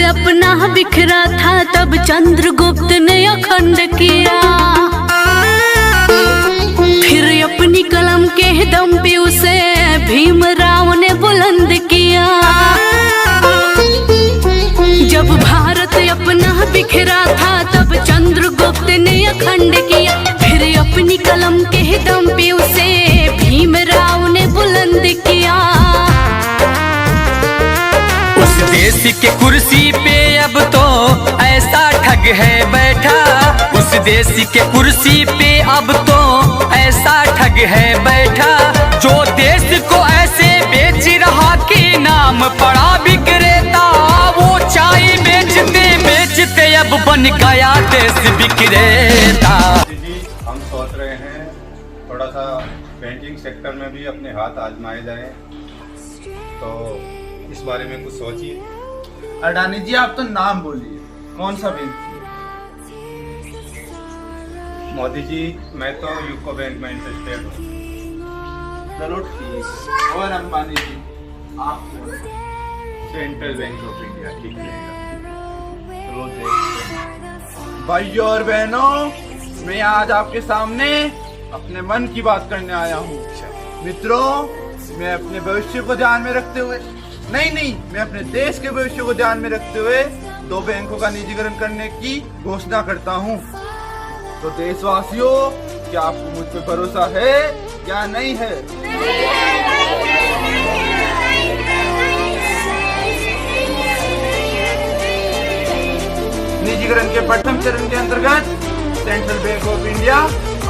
अपना बिखरा था तब चंद्रगुप्त ने अखंड किया, फिर अपनी कलम के दम पे उसे भीमराव ने बुलंद किया। जब भारत अपना बिखरा था तब चंद्रगुप्त ने अखंड किया, फिर अपनी कलम के दम पे उसे भीमराव ने बुलंद किया। उस देश के कुर्सी पे अब तो ऐसा ठग है बैठा, उस देश के कुर्सी पे अब तो ऐसा ठग है बैठा, जो देश को ऐसे बेच रहा कि नाम पड़ा विक्रेता, वो चाय बेचते बेचते अब बन गया देश विक्रेता। जी हम सोच रहे हैं थोड़ा सा बैंकिंग सेक्टर में भी अपने हाथ आजमाए जाएं, तो इस बारे में कुछ सोचिए। अडानी जी आप तो नाम बोलिए, कौन सा बैंक? मोदी जी मैं तो यूको बैंक में इंटरेस्टेड हूँ। चलो ठीक। और अंबानी जी आप? सेंट्रल बैंक ऑफ इंडिया ठीक रहेगा। चलो देखते हैं। भाइयों और बहनों, मैं आज आपके सामने अपने मन की बात करने आया हूँ। मित्रों, मैं अपने भविष्य को ध्यान में रखते हुए नहीं, मैं अपने देश के भविष्य को ध्यान में रखते हुए 2 बैंकों का निजीकरण करने की घोषणा करता हूँ। तो देशवासियों, क्या आपको मुझ पे भरोसा है या नहीं है? निजीकरण के प्रथम चरण के अंतर्गत central bank of India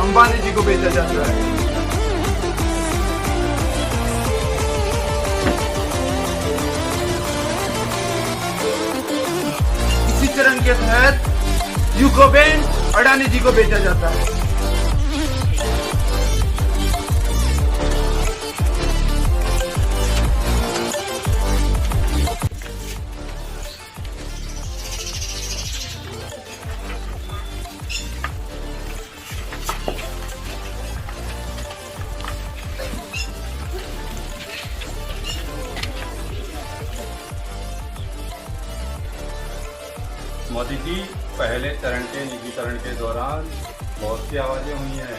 Ambani ji को बेचा जाता है। इसी चरण के तहत यूको बैंक अडानी जी को बेचा जाता है। मोदी जी पहले चरण के निजीकरण के दौरान बहुत सी आवाज़ें हुई हैं,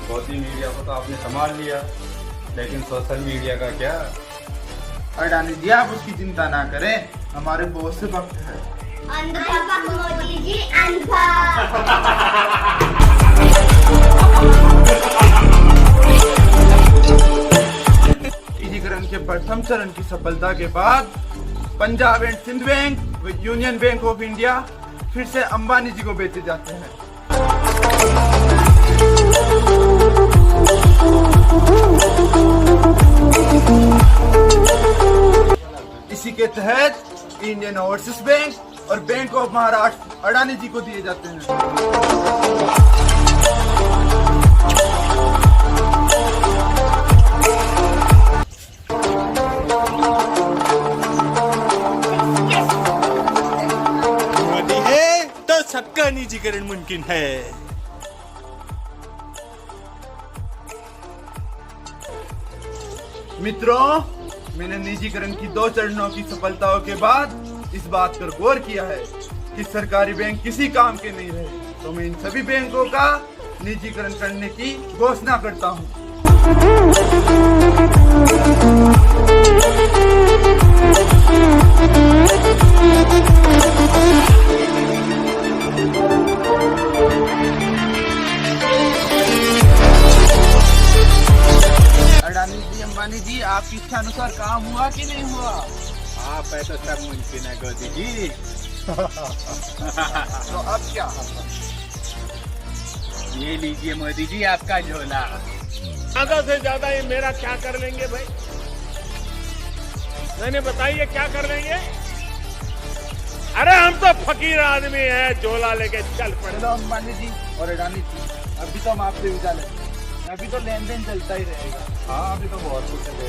बहुत ही मीडिया को तो आपने संभाल लिया, लेकिन सोशल मीडिया का क्या? अडानी जी आप उसकी चिंता ना करें, हमारे बहुत से भक्त हैं। मोदी जी अंधा। निजीकरण के प्रथम चरण की सफलता के बाद पंजाब एंड सिंध बैंक व यूनियन बैंक ऑफ इंडिया फिर से अंबानी जी को बेचे जाते हैं। इसी के तहत इंडियन ओवरसीज बैंक और बैंक ऑफ महाराष्ट्र अडानी जी को दिए जाते हैं। सबका निजीकरण मुमकिन है। मित्रों, मैंने निजीकरण की 2 चरणों की सफलताओं के बाद इस बात पर गौर किया है कि सरकारी बैंक किसी काम के नहीं रहे, तो मैं इन सभी बैंकों का निजीकरण करने की घोषणा करता हूँ। अंबानी जी आपकी इच्छा अनुसार काम हुआ कि नहीं हुआ? आप है तो सब मुमकिन है गोदी जी। तो अब क्या? ये लीजिए मोदी जी आपका झोला। ज्यादा से ज्यादा ये मेरा क्या कर लेंगे भाई? मैंने बताइए क्या कर लेंगे? अरे हम तो फकीर आदमी है, झोला लेके चल पड़े। चलो अंबानी जी और अडानी जी, अभी तो हम आपसे विदा लेते हैं, अभी तो लेन देन चलता ही रहेगा। हाँ अभी तो बहुत कुछ है।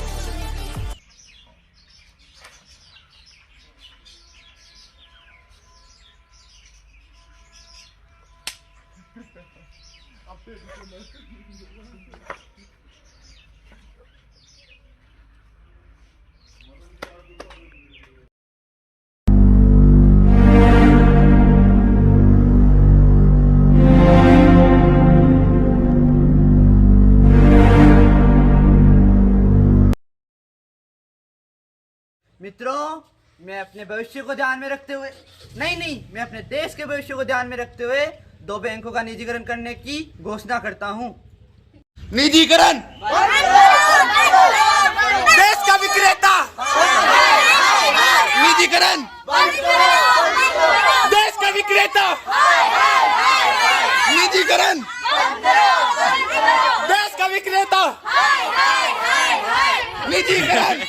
मित्रों, मैं अपने भविष्य को ध्यान में रखते हुए मैं अपने देश के भविष्य को ध्यान में रखते हुए 2 बैंकों का निजीकरण करने की घोषणा करता हूँ। निजीकरण, देश का विक्रेता, निजीकरण, देश का विक्रेता, निजीकरण, देश का विक्रेता, निजीकरण।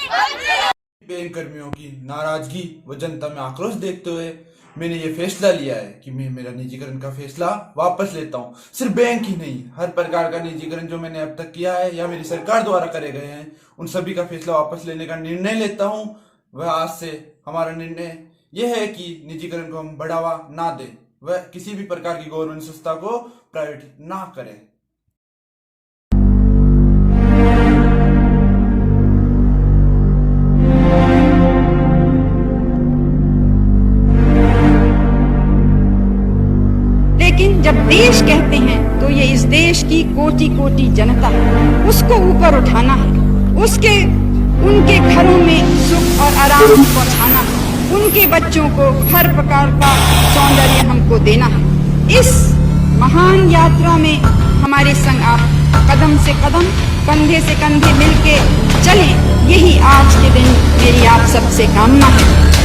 बैंक कर्मियों की नाराजगी व जनता में आक्रोश देखते हुए मैंने ये फैसला लिया है कि मैं मेरा निजीकरण का फैसला वापस लेता हूँ। सिर्फ बैंक ही नहीं, हर प्रकार का निजीकरण जो मैंने अब तक किया है या मेरी सरकार द्वारा करे गए हैं, उन सभी का फैसला वापस लेने का निर्णय लेता हूँ। वह आज से हमारा निर्णय यह है कि निजीकरण को हम बढ़ावा ना दें, वह किसी भी प्रकार की गवर्नमेंट संस्था को प्राइवेट ना करें। लेकिन जब देश कहते हैं तो ये इस देश की कोटि कोटि जनता है, उसको ऊपर उठाना है, उनके घरों में सुख और आराम पहुंचाना है, उनके बच्चों को हर प्रकार का सौंदर्य हमको देना है। इस महान यात्रा में हमारे संग आप कदम से कदम, कंधे से कंधे मिलके चलें, यही आज के दिन मेरी आप सबसे कामना है।